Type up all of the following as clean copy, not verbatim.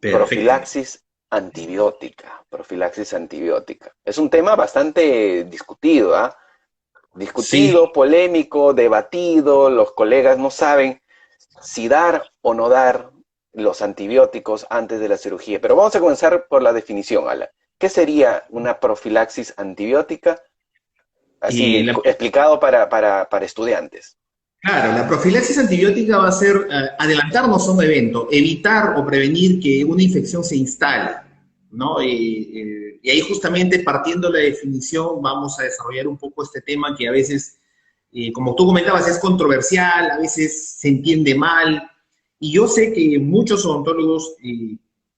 Perfecto. Profilaxis antibiótica, profilaxis antibiótica. Es un tema bastante discutido, ¿ah? Sí, Discutido, polémico, debatido, los colegas no saben si dar o no dar los antibióticos antes de la cirugía. Pero vamos a comenzar por la definición, Alan. ¿Qué sería una profilaxis antibiótica? eh, Así la, explicado para estudiantes. claro, la profilaxis antibiótica va a ser adelantarnos a un evento, evitar o prevenir que una infección se instale, ¿no? Y ahí justamente partiendo de la definición vamos a desarrollar un poco este tema que a veces, como tú comentabas, es controversial, a veces se entiende mal, y yo sé que muchos odontólogos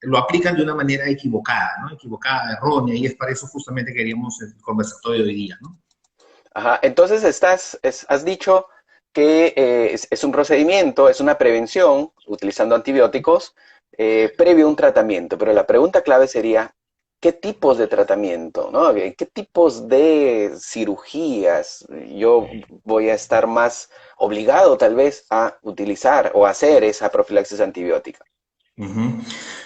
lo aplican de una manera equivocada, ¿no? Equivocada, errónea, y es para eso justamente que queríamos el conversatorio de hoy día, ¿no? Ajá, entonces has dicho que es un procedimiento, es una prevención utilizando antibióticos previo a un tratamiento, pero la pregunta clave sería, ¿qué tipos de tratamiento, ¿no? ¿Qué tipos de cirugías yo voy a estar más obligado tal vez a utilizar o hacer esa profilaxis antibiótica? Ujú.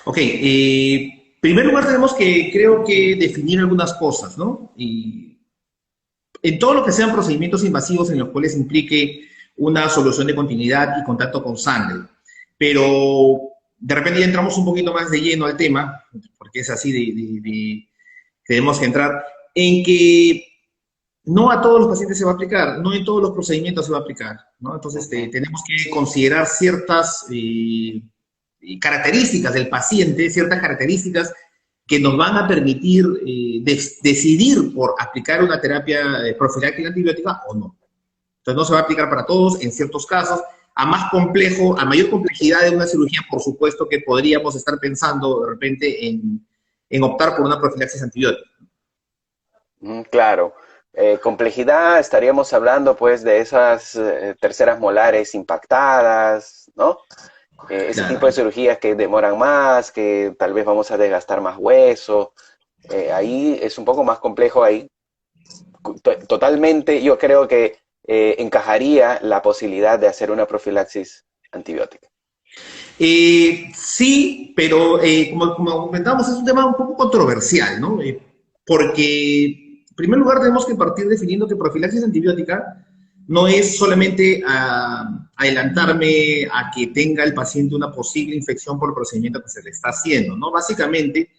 Ok, en primer lugar tenemos que, creo que, definir algunas cosas, ¿no? Y en todo lo que sean procedimientos invasivos en los cuales implique una solución de continuidad y contacto con sangre. Pero de repente ya entramos un poquito más de lleno al tema, porque es así tenemos que entrar, en que no a todos los pacientes se va a aplicar, no en todos los procedimientos se va a aplicar, ¿no? Entonces Ujú. tenemos que considerar ciertas características del paciente, ciertas características que nos van a permitir decidir por aplicar una terapia profiláctica antibiótica o no. Entonces no se va a aplicar para todos, en ciertos casos, a más complejo, a mayor complejidad de una cirugía, por supuesto que podríamos estar pensando de repente en optar por una profilaxis antibiótica. Claro. Complejidad, estaríamos hablando pues de esas terceras molares impactadas, ¿no? Ese tipo Claro. de cirugías que demoran más, que tal vez vamos a desgastar más hueso. Ahí es un poco más complejo, ahí totalmente yo creo que encajaría la posibilidad de hacer una profilaxis antibiótica. Sí, pero como comentábamos, es un tema un poco controversial, ¿no? Porque, en primer lugar, tenemos que partir definiendo que profilaxis antibiótica no es solamente adelantarme a que tenga el paciente una posible infección por el procedimiento que se le está haciendo, ¿no? Básicamente,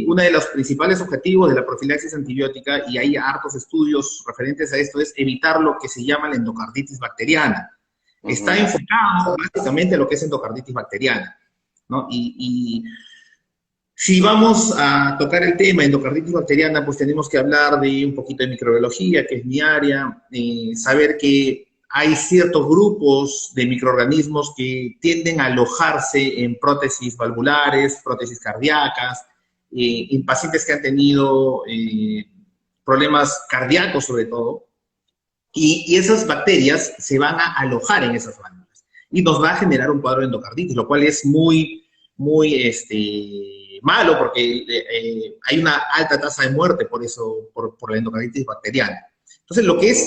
uno de los principales objetivos de la profilaxis antibiótica, y hay hartos estudios referentes a esto, es evitar lo que se llama la endocarditis bacteriana. Está Ujú. enfocado básicamente a lo que es endocarditis bacteriana, ¿no? Y si vamos a tocar el tema endocarditis bacteriana, pues tenemos que hablar de un poquito de microbiología, que es mi área, saber que hay ciertos grupos de microorganismos que tienden a alojarse en prótesis valvulares, prótesis cardíacas, en pacientes que han tenido problemas cardíacos sobre todo, y esas bacterias se van a alojar en esas válvulas y nos va a generar un cuadro de endocarditis, lo cual es muy malo porque hay una alta tasa de muerte por eso, por la endocarditis bacteriana. Entonces, lo que Ujú.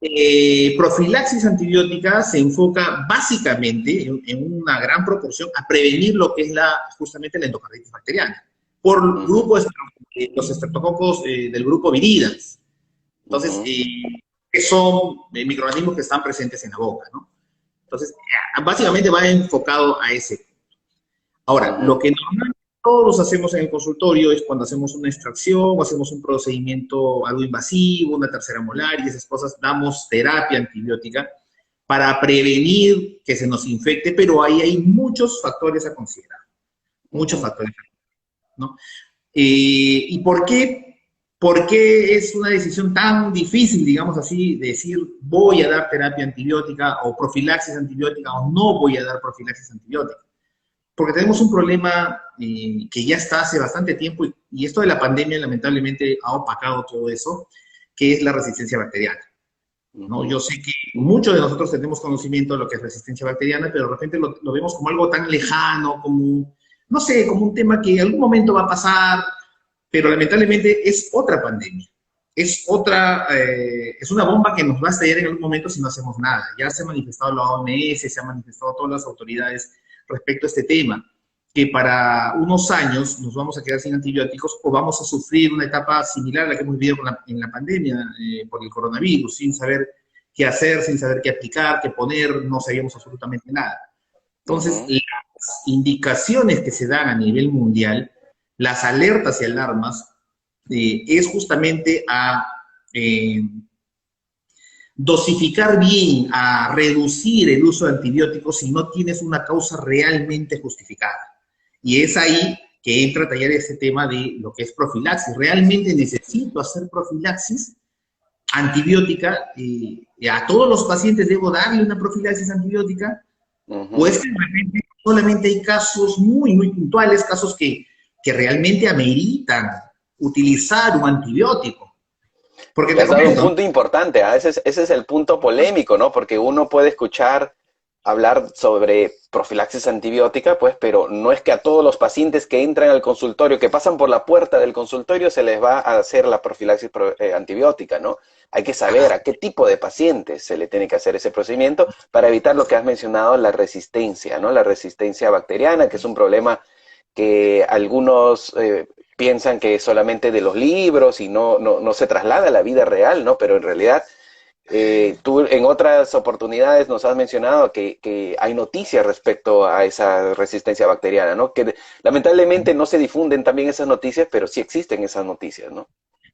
es profilaxis antibiótica se enfoca básicamente en una gran proporción a prevenir lo que es justamente la endocarditis bacteriana por Ujú. grupos, los estreptococos del grupo viridas. Entonces, Ujú. que son microorganismos que están presentes en la boca, ¿no? Entonces, básicamente va enfocado a ese. Ahora, lo Ujú. que normalmente todos hacemos en el consultorio es cuando hacemos una extracción o hacemos un procedimiento algo invasivo, una tercera molar y esas cosas, damos terapia antibiótica para prevenir que se nos infecte, pero ahí hay muchos factores a considerar, muchos Ujú. factores, ¿no? ¿Y por qué es una decisión tan difícil, digamos así, decir voy a dar terapia antibiótica o profilaxis antibiótica o no voy a dar profilaxis antibiótica? Porque tenemos un problema que ya está hace bastante tiempo y esto de la pandemia lamentablemente ha opacado todo eso, que es la resistencia bacteriana. ¿No? Ujú. Yo sé que muchos de nosotros tenemos conocimiento de lo que es resistencia bacteriana, pero de repente lo vemos como algo tan lejano, como, no sé, como un tema que en algún momento va a pasar, pero lamentablemente es otra pandemia. Es una bomba que nos va a estallar en algún momento si no hacemos nada. Ya se ha manifestado la OMS, se han manifestado todas las autoridades respecto a este tema. que para unos años nos vamos a quedar sin antibióticos o vamos a sufrir una etapa similar a la que hemos vivido en la pandemia por el coronavirus, sin saber qué hacer, sin saber qué aplicar, qué poner, no sabíamos absolutamente nada. Entonces, las indicaciones que se dan a nivel mundial, las alertas y alarmas, es justamente a dosificar bien, a reducir el uso de antibióticos si no tienes una causa realmente justificada. Y es ahí que entra a tallar ese tema de lo que es profilaxis. ¿Realmente necesito hacer profilaxis antibiótica? ¿A todos los pacientes debo darle una profilaxis antibiótica? ¿O es que de repente solamente hay casos muy, muy puntuales, casos que realmente ameritan utilizar un antibiótico? Porque te has dado un punto importante, ¿eh? Ese es el punto polémico, ¿no? Porque uno puede escuchar hablar sobre profilaxis antibiótica, pues, pero no es que a todos los pacientes que entran al consultorio, que pasan por la puerta del consultorio, se les va a hacer la profilaxis antibiótica, ¿no? Hay que saber a qué tipo de pacientes se le tiene que hacer ese procedimiento para evitar lo que has mencionado, la resistencia, ¿no? La resistencia bacteriana, que es un problema que algunos piensan que es solamente de los libros y no se traslada a la vida real, ¿no? Pero en realidad tú en otras oportunidades nos has mencionado que hay noticias respecto a esa resistencia bacteriana, ¿no? Que lamentablemente no se difunden también esas noticias, pero sí existen esas noticias, ¿no?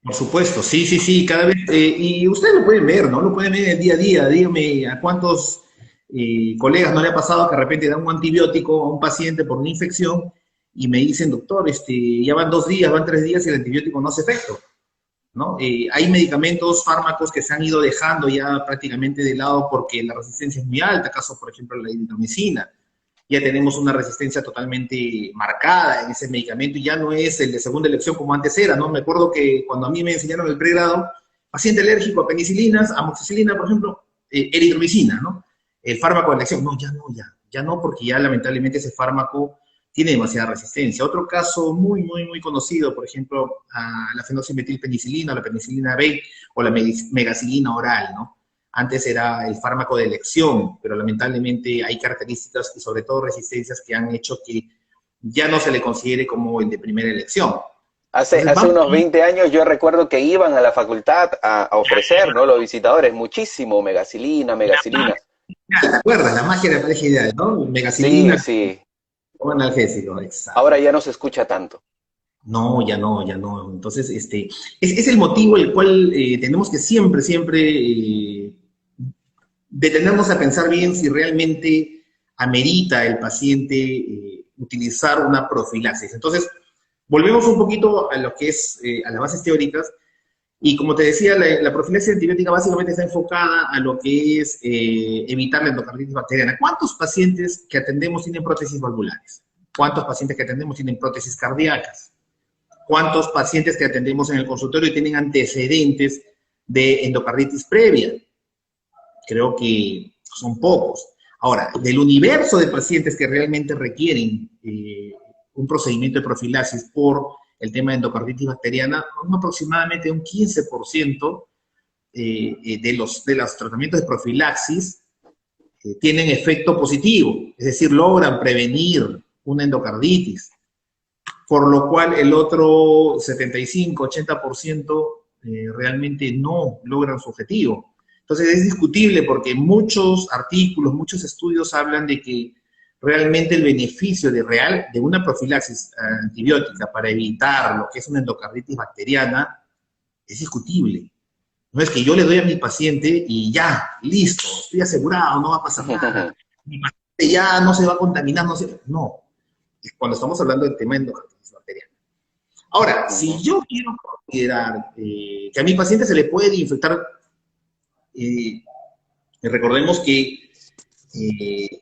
Por supuesto, sí, sí, sí, cada vez, y ustedes lo pueden ver, ¿no? Lo pueden ver en el día a día. Dígame a cuántos colegas no le ha pasado que de repente dan un antibiótico a un paciente por una infección y me dicen, doctor, ya van 2 días, van 3 días y el antibiótico no hace efecto, ¿no? Hay medicamentos, fármacos que se han ido dejando ya prácticamente de lado porque la resistencia es muy alta, caso por ejemplo la eritromicina. Ya tenemos una resistencia totalmente marcada en ese medicamento y ya no es el de segunda elección como antes era, ¿no? Me acuerdo que cuando a mí me enseñaron el pregrado, paciente alérgico a penicilinas, amoxicilina, por ejemplo, eritromicina, ¿no? El fármaco de elección, no, ya no, porque ya lamentablemente ese fármaco tiene demasiada resistencia. Otro caso muy, muy, muy conocido, por ejemplo, a la fenoximetilpenicilina, la penicilina B o la megacilina oral, ¿no? Antes era el fármaco de elección, pero lamentablemente hay características y sobre todo resistencias que han hecho que ya no se le considere como el de primera elección. Hace unos 20 años yo recuerdo que iban a la facultad a ofrecer, ¿no? Los visitadores, muchísimo megacilina. ¿Te acuerdas? La magia de la pareja ideal, ¿no? Megacilina, Sí, sí. como analgésico, exacto. Ahora ya no se escucha tanto. No, ya no, ya no. Entonces, es el motivo el cual tenemos que siempre, siempre detenernos a pensar bien si realmente amerita el paciente utilizar una profilaxis. Entonces, volvemos un poquito a lo que es, a las bases teóricas, y como te decía, la profilaxis antibiótica básicamente está enfocada a lo que es evitar la endocarditis bacteriana. ¿Cuántos pacientes que atendemos tienen prótesis valvulares? ¿Cuántos pacientes que atendemos tienen prótesis cardíacas? ¿Cuántos pacientes que atendemos en el consultorio tienen antecedentes de endocarditis previa? Creo que son pocos. Ahora, del universo de pacientes que realmente requieren un procedimiento de profilaxis por el tema de endocarditis bacteriana, aproximadamente un 15% de los tratamientos de profilaxis tienen efecto positivo, es decir, logran prevenir una endocarditis, por lo cual el otro 75-80% realmente no logran su objetivo. Entonces es discutible porque muchos artículos, muchos estudios hablan de que realmente el beneficio de una profilaxis antibiótica para evitar lo que es una endocarditis bacteriana es discutible. No es que yo le doy a mi paciente y ya, listo, estoy asegurado, no va a pasar nada. Mi paciente ya no se va a contaminar, no. Cuando estamos hablando del tema de endocarditis bacteriana. Ahora, si yo quiero considerar que a mi paciente se le puede infectar, recordemos que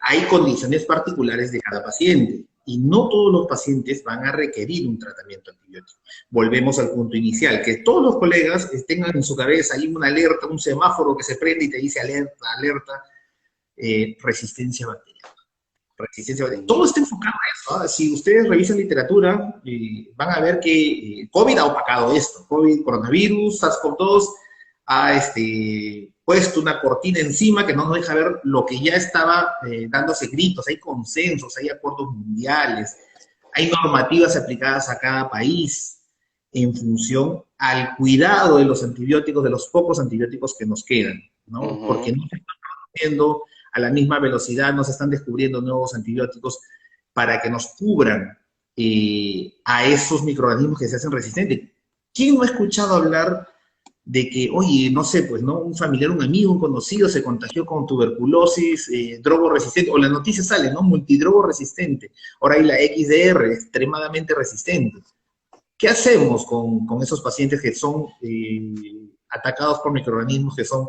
hay condiciones particulares de cada paciente y no todos los pacientes van a requerir un tratamiento antibiótico. Volvemos al punto inicial, que todos los colegas tengan en su cabeza ahí una alerta, un semáforo que se prende y te dice alerta, alerta, resistencia bacteriana. Todo está enfocado a eso, ¿no? Si ustedes revisan literatura, van a ver que COVID ha opacado esto. COVID, coronavirus, SARS-CoV-2 ha puesto una cortina encima que no nos deja ver lo que ya estaba dándose gritos. Hay consensos, hay acuerdos mundiales. hay normativas aplicadas a cada país en función al cuidado de los antibióticos, de los pocos antibióticos que nos quedan, ¿no? Porque no se están produciendo a la misma velocidad, no se están descubriendo nuevos antibióticos para que nos cubran a esos microorganismos que se hacen resistentes. ¿Quién no ha escuchado hablar de que, oye, no sé, pues, ¿no? Un familiar, un amigo, un conocido se contagió con tuberculosis, drogo resistente, o la noticia sale, ¿no? Multidrogo resistente. Ahora hay la XDR, extremadamente resistente. ¿Qué hacemos con esos pacientes que son atacados por microorganismos que son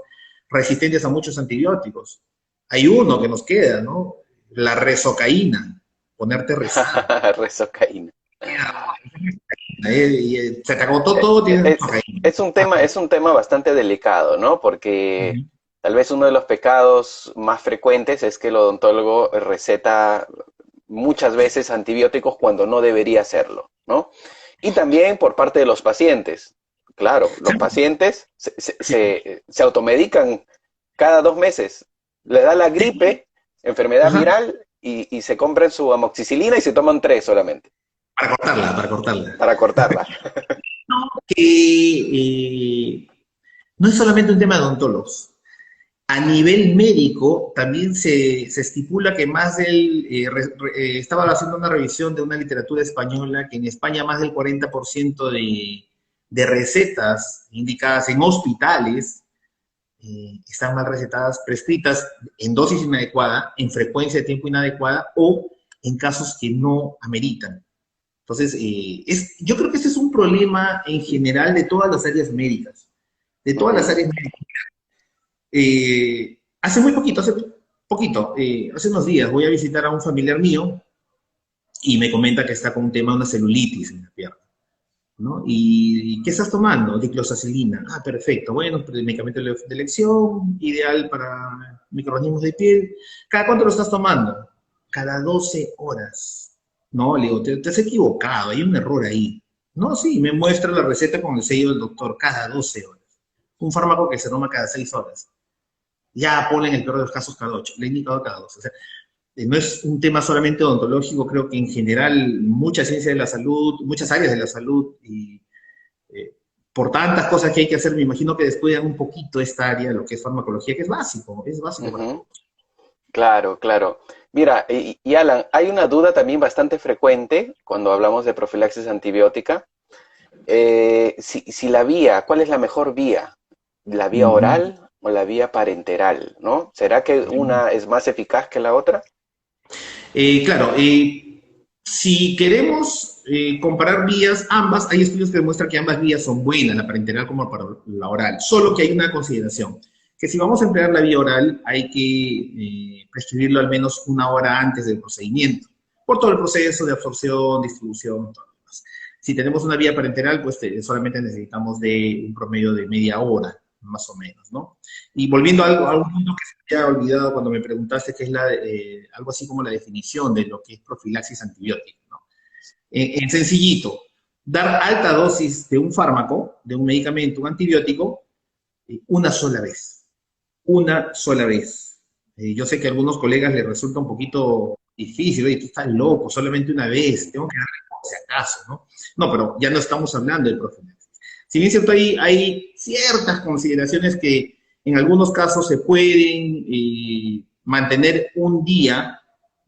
resistentes a muchos antibióticos? Hay uno que nos queda, ¿no? La resocaína, ponerte resina. Resocaína. Se te agotó todo, tienes es un tema bastante delicado, ¿no? Porque tal vez uno de los pecados más frecuentes es que el odontólogo receta muchas veces antibióticos cuando no debería hacerlo, ¿no? Y también por parte de los pacientes. Claro, los pacientes se automedican cada 2 meses. Le da la gripe, enfermedad viral, y se compran su amoxicilina y se toman 3 solamente. Para cortarla. No, que no es solamente un tema de odontólogos. A nivel médico también se estipula que más del... estaba haciendo una revisión de una literatura española que en España más del 40% de recetas indicadas en hospitales están mal recetadas, prescritas en dosis inadecuada, en frecuencia de tiempo inadecuada o en casos que no ameritan. Entonces, yo creo que ese es un problema en general de todas las áreas médicas. De todas las áreas médicas. Hace unos días voy a visitar a un familiar mío y me comenta que está con un tema de una celulitis en la pierna, ¿no? ¿Y qué estás tomando? Diclosacilina. Ah, perfecto. Bueno, medicamento de elección, ideal para microorganismos de piel. ¿Cada cuánto lo estás tomando? Cada 12 horas. No, le digo, te has equivocado, hay un error ahí. No, sí, me muestra la receta con el sello del doctor, cada 12 horas. Un fármaco que se toma cada 6 horas. Ya ponen en el peor de los casos cada 8, le he indicado cada 12. O sea, no es un tema solamente odontológico, creo que en general mucha ciencia de la salud, muchas áreas de la salud, y por tantas cosas que hay que hacer, me imagino que descuidan un poquito esta área, lo que es farmacología, que es básico para todos. Claro, claro. Mira, y Alan, hay una duda también bastante frecuente cuando hablamos de profilaxis antibiótica. Si la vía, ¿cuál es la mejor vía? ¿La vía oral o la vía parenteral, ¿no? ¿Será que una es más eficaz que la otra? Claro, si queremos comparar vías, ambas, hay estudios que demuestran que ambas vías son buenas, la parenteral como la oral, solo que hay una consideración, que si vamos a emplear la vía oral hay que prescribirlo al menos 1 hora antes del procedimiento, por todo el proceso de absorción, distribución, todo lo demás. Si tenemos una vía parenteral, pues solamente necesitamos de un promedio de media hora, más o menos, ¿no? Y volviendo a un punto que se me había olvidado cuando me preguntaste, que es algo así como la definición de lo que es profilaxis antibiótica, ¿no? En sencillito, dar alta dosis de un fármaco, de un medicamento, un antibiótico, una sola vez. Una sola vez. Yo sé que a algunos colegas les resulta un poquito difícil, oye, tú estás loco, solamente una vez, tengo que darle por si acaso, ¿no? No, pero ya no estamos hablando de profilaxis. Si bien es cierto, hay ciertas consideraciones que en algunos casos se pueden mantener un día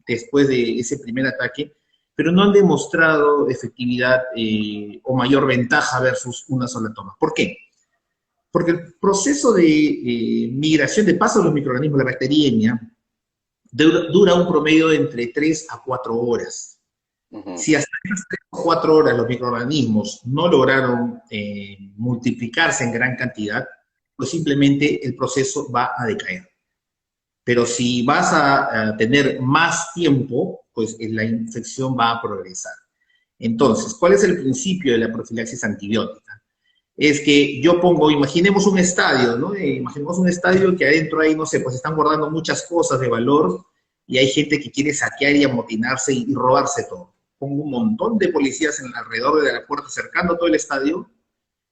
después de ese primer ataque, pero no han demostrado efectividad o mayor ventaja versus una sola toma. ¿Por qué? Porque el proceso de migración, de paso de los microorganismos, la bacteriemia, dura un promedio de entre 3 a 4 horas. Si hasta esas 3 o 4 horas los microorganismos no lograron multiplicarse en gran cantidad, pues simplemente el proceso va a decaer. Pero si vas a tener más tiempo, pues la infección va a progresar. Entonces, ¿cuál es el principio de la profilaxis antibiótica? Es que yo pongo, imaginemos un estadio, ¿no? Imaginemos un estadio que adentro ahí, no sé, pues están guardando muchas cosas de valor y hay gente que quiere saquear y amotinarse y robarse todo. Pongo un montón de policías alrededor de la puerta cercando todo el estadio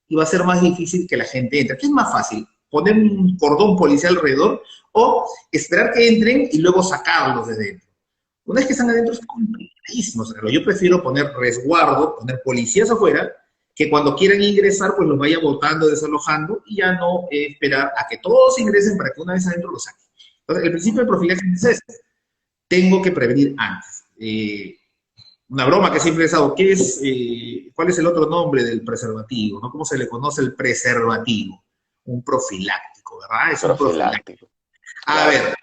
y va a ser más difícil que la gente entre. ¿Qué es más fácil? ¿Poner un cordón policial alrededor o esperar que entren y luego sacarlos de dentro? Una vez que están adentro, están complicadísimos. Pero yo prefiero poner resguardo, poner policías afuera, que cuando quieran ingresar, pues los vaya botando, desalojando, y ya no esperar a que todos ingresen para que una vez adentro los saquen. Entonces, el principio de profilaxis es este. Tengo que prevenir antes. Una broma que siempre he dado, ¿cuál es el otro nombre del preservativo? ¿No? ¿Cómo se le conoce el preservativo? Un profiláctico, ¿verdad? Es un profiláctico. A ver,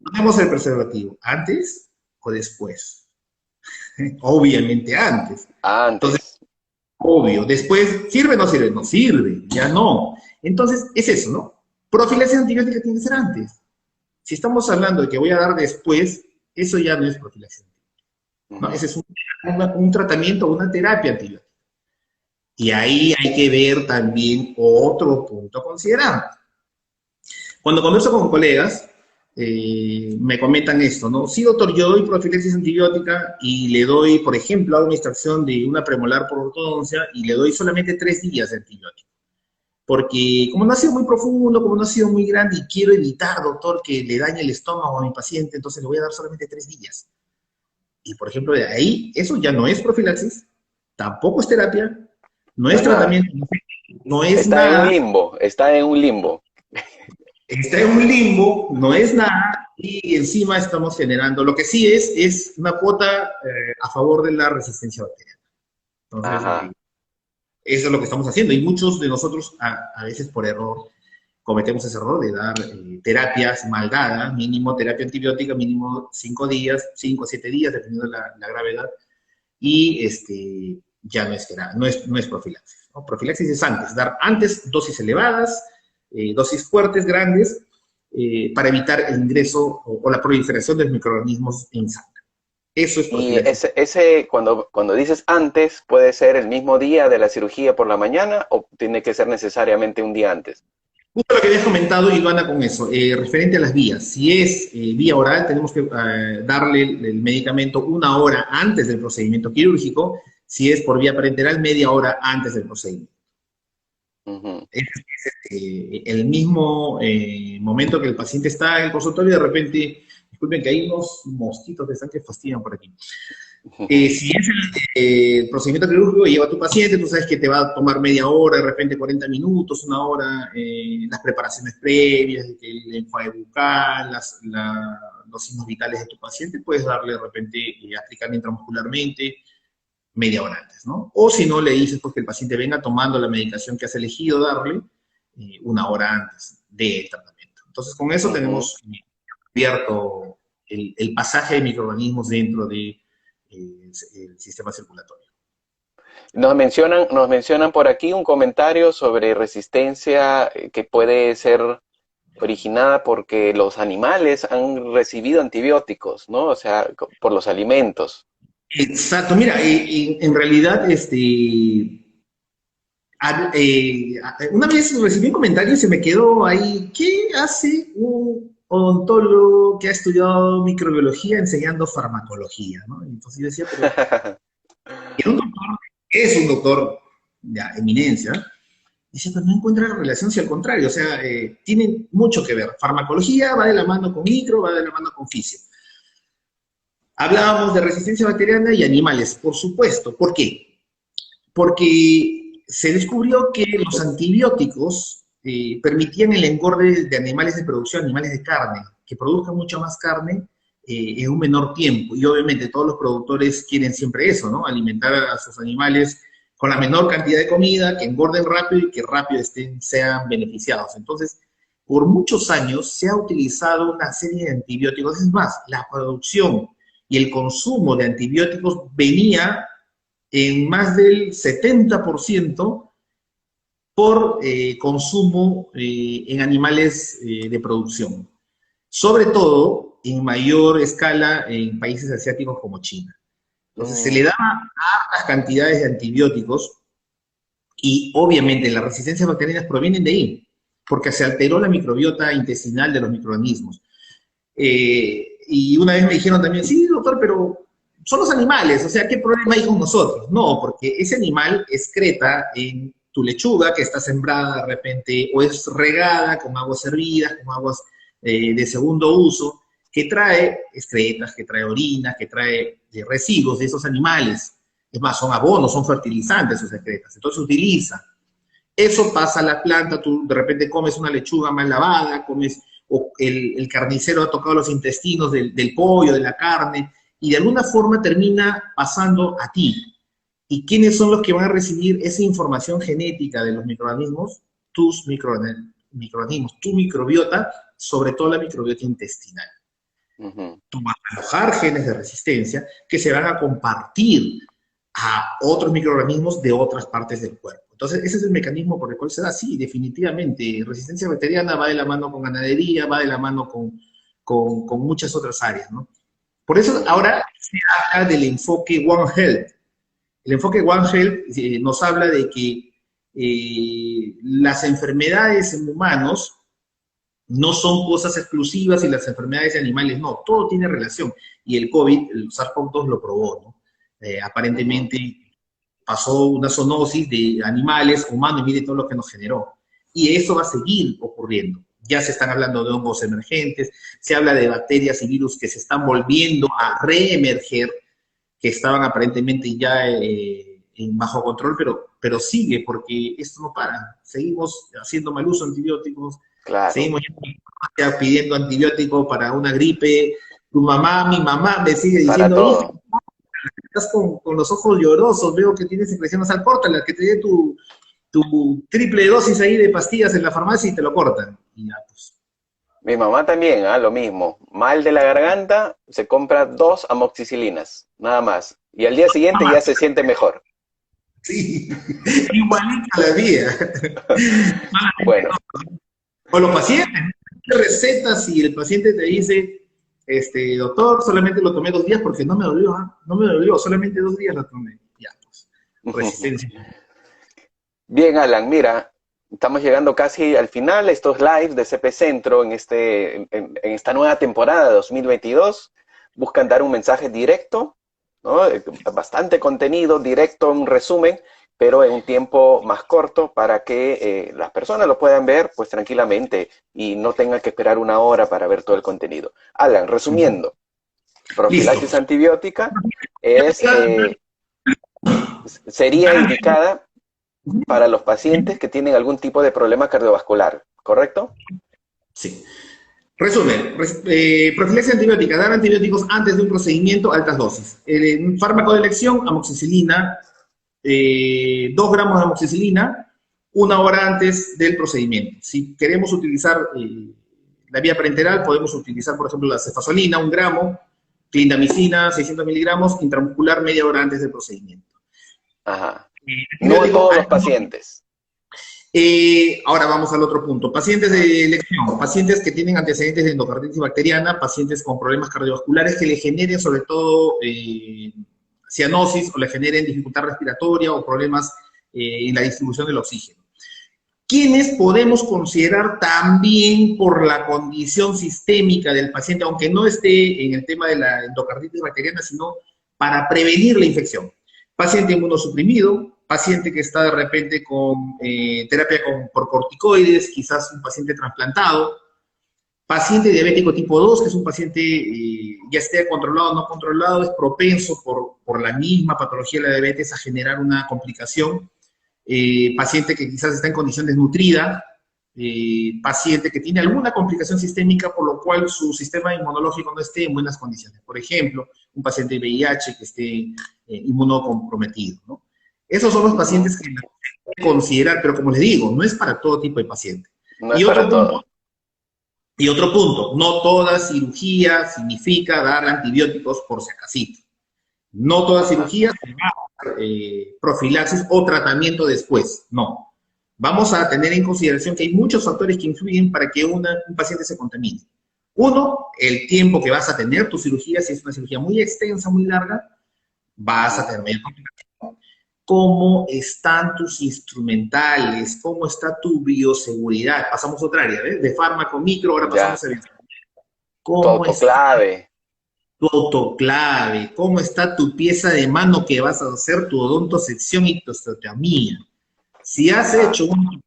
ponemos el preservativo, ¿antes o después? Obviamente antes. Entonces, obvio. Después, ¿sirve o no sirve? No sirve, ya no. Entonces, es eso, ¿no? Profilaxis antibiótica tiene que ser antes. Si estamos hablando de que voy a dar después, eso ya no es profilaxis antibiótica, ¿no? Ese es un tratamiento, una terapia antibiótica. Y ahí hay que ver también otro punto a considerar. Cuando converso con colegas, me comentan esto, ¿no? Sí, doctor, yo doy profilaxis antibiótica y le doy, por ejemplo, hago una extracción de una premolar por ortodoncia y le doy solamente 3 días de antibiótico. Porque como no ha sido muy profundo, como no ha sido muy grande y quiero evitar, doctor, que le dañe el estómago a mi paciente, entonces le voy a dar solamente 3 días. Y, por ejemplo, de ahí, eso ya no es profilaxis, tampoco es terapia, no es tratamiento, no es nada. Está en un limbo, está en un limbo. Está en un limbo, no es nada, y encima estamos generando, lo que sí es una cuota a favor de la resistencia bacteriana. Entonces, eso es lo que estamos haciendo, y muchos de nosotros, a veces por error, cometemos ese error de dar terapias mal dadas, mínimo terapia antibiótica, mínimo 5 días, 5 a 7 días, dependiendo de la gravedad, y ya no es profilaxis, ¿no? Profilaxis es antes, dar antes dosis elevadas, dosis fuertes, grandes, para evitar el ingreso o la proliferación de microorganismos en sangre. Eso es profilaxis. Y cuando dices antes, ¿puede ser el mismo día de la cirugía por la mañana o tiene que ser necesariamente un día antes? Justo lo que habías comentado, Ivana, con eso, referente a las vías. Si es vía oral, tenemos que darle el medicamento 1 hora antes del procedimiento quirúrgico. Si es por vía parenteral, media hora antes del procedimiento. Es el mismo momento que el paciente está en el consultorio, de repente, disculpen que hay unos mosquitos que están que fastidian por aquí. Si es el procedimiento quirúrgico, lleva a tu paciente, tú sabes que te va a tomar media hora, de repente 40 minutos, 1 hora, las preparaciones previas, el enjuague bucal, los signos vitales de tu paciente, puedes darle de repente, aplicar intramuscularmente, media hora antes, ¿no? O si no, le dices pues, que el paciente venga tomando la medicación que has elegido darle 1 hora antes del tratamiento. Entonces, con eso tenemos abierto el pasaje de microorganismos dentro de el sistema circulatorio. Nos mencionan por aquí un comentario sobre resistencia que puede ser originada porque los animales han recibido antibióticos, ¿no? O sea, por los alimentos. Exacto, mira, en realidad, una vez recibí un comentario y se me quedó ahí, ¿qué hace un odontólogo que ha estudiado microbiología enseñando farmacología, ¿no? Entonces yo decía, pero es un doctor de eminencia, dice, pero no encuentra la relación, si al contrario, o sea, tienen mucho que ver. Farmacología va de la mano con micro, va de la mano con fisio. Hablábamos de resistencia bacteriana y animales, por supuesto. ¿Por qué? Porque se descubrió que los antibióticos permitían el engorde de animales de producción, animales de carne, que produzcan mucha más carne en un menor tiempo. Y obviamente todos los productores quieren siempre eso, ¿no? Alimentar a sus animales con la menor cantidad de comida, que engorden rápido y que rápido sean beneficiados. Entonces, por muchos años se ha utilizado una serie de antibióticos. Es más, la producción y el consumo de antibióticos venía en más del 70% por consumo en animales de producción. Sobre todo, en mayor escala, en países asiáticos como China. Entonces, se le daban altas cantidades de antibióticos y, obviamente, las resistencias bacterianas provienen de ahí, porque se alteró la microbiota intestinal de los microorganismos. Y una vez me dijeron también, sí, doctor, pero son los animales, o sea, ¿qué problema hay con nosotros? No, porque ese animal excreta en tu lechuga, que está sembrada de repente, o es regada con aguas hervidas, con aguas de segundo uso, que trae excretas, que trae orinas, que trae residuos de esos animales. Es más, son abonos, son fertilizantes sus excretas. Entonces utiliza. Eso pasa a la planta, tú de repente comes una lechuga mal lavada, o el carnicero ha tocado los intestinos del pollo, de la carne, y de alguna forma termina pasando a ti. ¿Y quiénes son los que van a recibir esa información genética de los microorganismos? Tus microorganismos, tu microbiota, sobre todo la microbiota intestinal. Tú vas a alojar genes de resistencia que se van a compartir a otros microorganismos de otras partes del cuerpo. Entonces, ese es el mecanismo por el cual se da. Sí, definitivamente, resistencia bacteriana va de la mano con ganadería, va de la mano con muchas otras áreas, ¿no? Por eso ahora se habla del enfoque One Health. El enfoque One Health nos habla de que las enfermedades en humanos no son cosas exclusivas y las enfermedades de animales no, todo tiene relación. Y el COVID, el SARS-CoV-2 lo probó, ¿no? Aparentemente pasó una zoonosis de animales, humanos, y mire todo lo que nos generó. Y eso va a seguir ocurriendo. Ya se están hablando de hongos emergentes, se habla de bacterias y virus que se están volviendo a reemerger, que estaban aparentemente ya en bajo control, pero sigue, porque esto no para. Seguimos haciendo mal uso de antibióticos, Claro. seguimos pidiendo antibióticos para una gripe. Tu mamá, mi mamá me sigue diciendo, estás con los ojos llorosos, veo que tienes secreción nasal, córtala, que te dé tu triple dosis ahí de pastillas en la farmacia y te lo cortan. Y ya, pues. Mi mamá también, lo mismo. Mal de la garganta, se compra 2 amoxicilinas, nada más. Y al día siguiente ya se siente mejor. Sí, igualita la vida. Bueno. O los pacientes, recetas y el paciente te dice, doctor, solamente lo tomé 2 días porque no me dolió, no me dolió, solamente 2 días lo tomé. Ya, pues, resistencia. Bien, Alan, mira, estamos llegando casi al final. Estos lives de CP Centro en esta nueva temporada de 2022 buscan dar un mensaje directo, ¿no? Bastante contenido, directo, un resumen, pero en un tiempo más corto para que las personas lo puedan ver pues tranquilamente y no tengan que esperar 1 hora para ver todo el contenido. Alan, resumiendo, profilaxis antibiótica sería indicada para los pacientes que tienen algún tipo de problema cardiovascular, ¿correcto? Sí. Resumen, profilaxis antibiótica, dar antibióticos antes de un procedimiento, altas dosis. El fármaco de elección, amoxicilina, 2 gramos de amoxicilina, 1 hora antes del procedimiento. Si queremos utilizar la vía parenteral, podemos utilizar, por ejemplo, la cefazolina, 1 gramo, clindamicina, 600 miligramos, intramuscular, media hora antes del procedimiento. Ajá. No en todos los pacientes. Ahora vamos al otro punto. Pacientes de elección, pacientes que tienen antecedentes de endocarditis bacteriana, pacientes con problemas cardiovasculares que le generen sobre todo cianosis o le generen dificultad respiratoria o problemas en la distribución del oxígeno. ¿Quiénes podemos considerar también por la condición sistémica del paciente, aunque no esté en el tema de la endocarditis bacteriana, sino para prevenir la infección? Paciente inmunosuprimido, paciente que está de repente con terapia por corticoides, quizás un paciente trasplantado, paciente diabético tipo 2, que es un paciente ya esté controlado o no controlado, es propenso por la misma patología de la diabetes a generar una complicación, paciente que quizás está en condición desnutrida, paciente que tiene alguna complicación sistémica por lo cual su sistema inmunológico no esté en buenas condiciones. Por ejemplo, un paciente de VIH que esté inmunocomprometido, ¿no? Esos son los pacientes que hay que considerar, pero como les digo, no es para todo tipo de paciente. No es para todo. Y otro punto, no toda cirugía significa dar antibióticos por si acasito. No toda cirugía se va a dar profilaxis o tratamiento después, no. Vamos a tener en consideración que hay muchos factores que influyen para que un paciente se contamine. Uno, el tiempo que vas a tener tu cirugía, si es una cirugía muy extensa, muy larga, vas a tener mayor complicación. ¿Cómo están tus instrumentales? ¿Cómo está tu bioseguridad? Pasamos a otra área, ¿ves? De fármaco micro, ahora pasamos a bioseguridad. Tu autoclave. Tu autoclave. ¿Cómo está tu pieza de mano que vas a hacer tu odontosección y tu osteotomía? Si has hecho un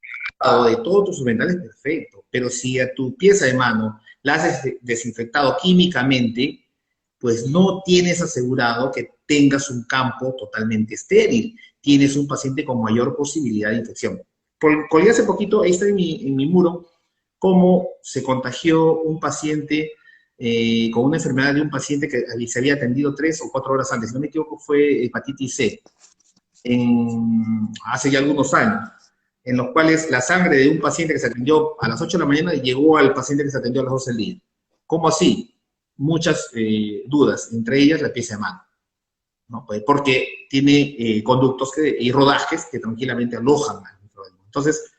de todos tus instrumentales, perfecto. Pero si a tu pieza de mano la has desinfectado químicamente, pues no tienes asegurado que tengas un campo totalmente estéril. Tienes un paciente con mayor posibilidad de infección. Colgué hace poquito, ahí está en mi muro, cómo se contagió un paciente con una enfermedad de un paciente que se había atendido 3 o 4 horas antes. Si no me equivoco, fue hepatitis C, hace ya algunos años, en los cuales la sangre de un paciente que se atendió a las 8 de la mañana llegó al paciente que se atendió a las 12 del día. ¿Cómo así? Muchas dudas, entre ellas la pieza de mano, ¿no? Pues porque tiene conductos y rodajes que tranquilamente alojan al microorganismo. Entonces,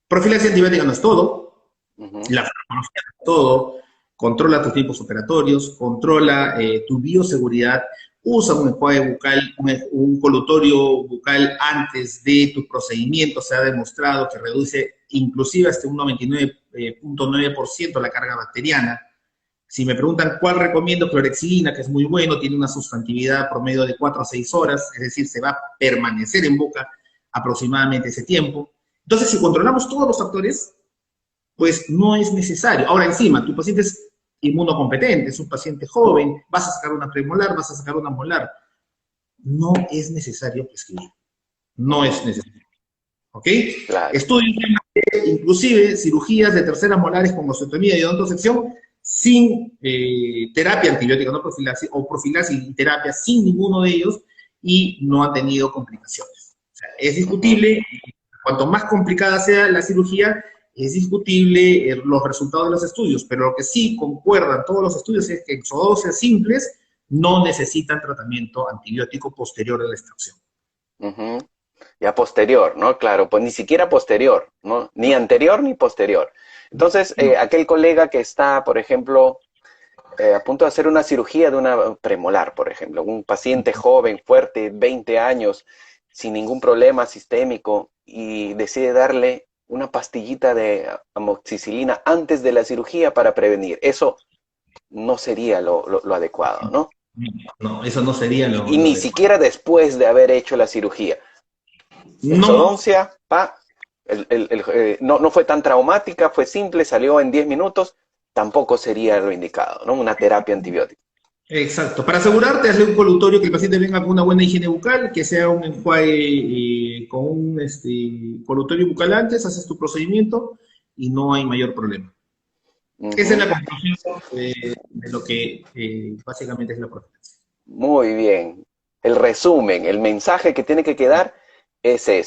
profilaxis antibiótica no es todo, la farmacología no es todo, controla tus tiempos operatorios, controla tu bioseguridad, usa un enjuague bucal, un colutorio bucal antes de tu procedimiento, se ha demostrado que reduce inclusive hasta un 99.9% la carga bacteriana. Si me preguntan cuál recomiendo, clorexidina, que es muy bueno, tiene una sustantividad promedio de 4 a 6 horas, es decir, se va a permanecer en boca aproximadamente ese tiempo. Entonces, si controlamos todos los factores, pues no es necesario. Ahora, encima, tu paciente es inmunocompetente, es un paciente joven, vas a sacar una premolar, vas a sacar una molar. No es necesario prescribir. No es necesario. ¿Ok? Claro. Estudios, inclusive cirugías de terceras molares con osteotomía y odontosección sin terapia antibiótica, no profilaxis, o profilaxis y terapia sin ninguno de ellos, y no han tenido complicaciones. O sea, es discutible, cuanto más complicada sea la cirugía, es discutible los resultados de los estudios, pero lo que sí concuerdan todos los estudios es que exodosis simples no necesitan tratamiento antibiótico posterior a la extracción. Ya posterior, ¿no? Claro, pues ni siquiera posterior, ¿no? Ni anterior ni posterior. Entonces, No. aquel colega que está, por ejemplo, a punto de hacer una cirugía de una premolar, por ejemplo, un paciente joven, fuerte, 20 años, sin ningún problema sistémico, y decide darle una pastillita de amoxicilina antes de la cirugía para prevenir. Eso no sería lo adecuado, ¿no? No, eso no sería Y lo ni adecuado. siquiera después de haber hecho la cirugía. No, Exodoncia, no fue tan traumática, fue simple, salió en 10 minutos, tampoco sería lo indicado, ¿no? Una terapia antibiótica. exacto. Para asegurarte, hazle un colutorio, que el paciente venga con una buena higiene bucal, que sea un enjuague con un colutorio bucal antes, haces tu procedimiento y no hay mayor problema. Esa es la conclusión de lo que básicamente es la profilaxis. Muy bien. El resumen, el mensaje que tiene que quedar es ese.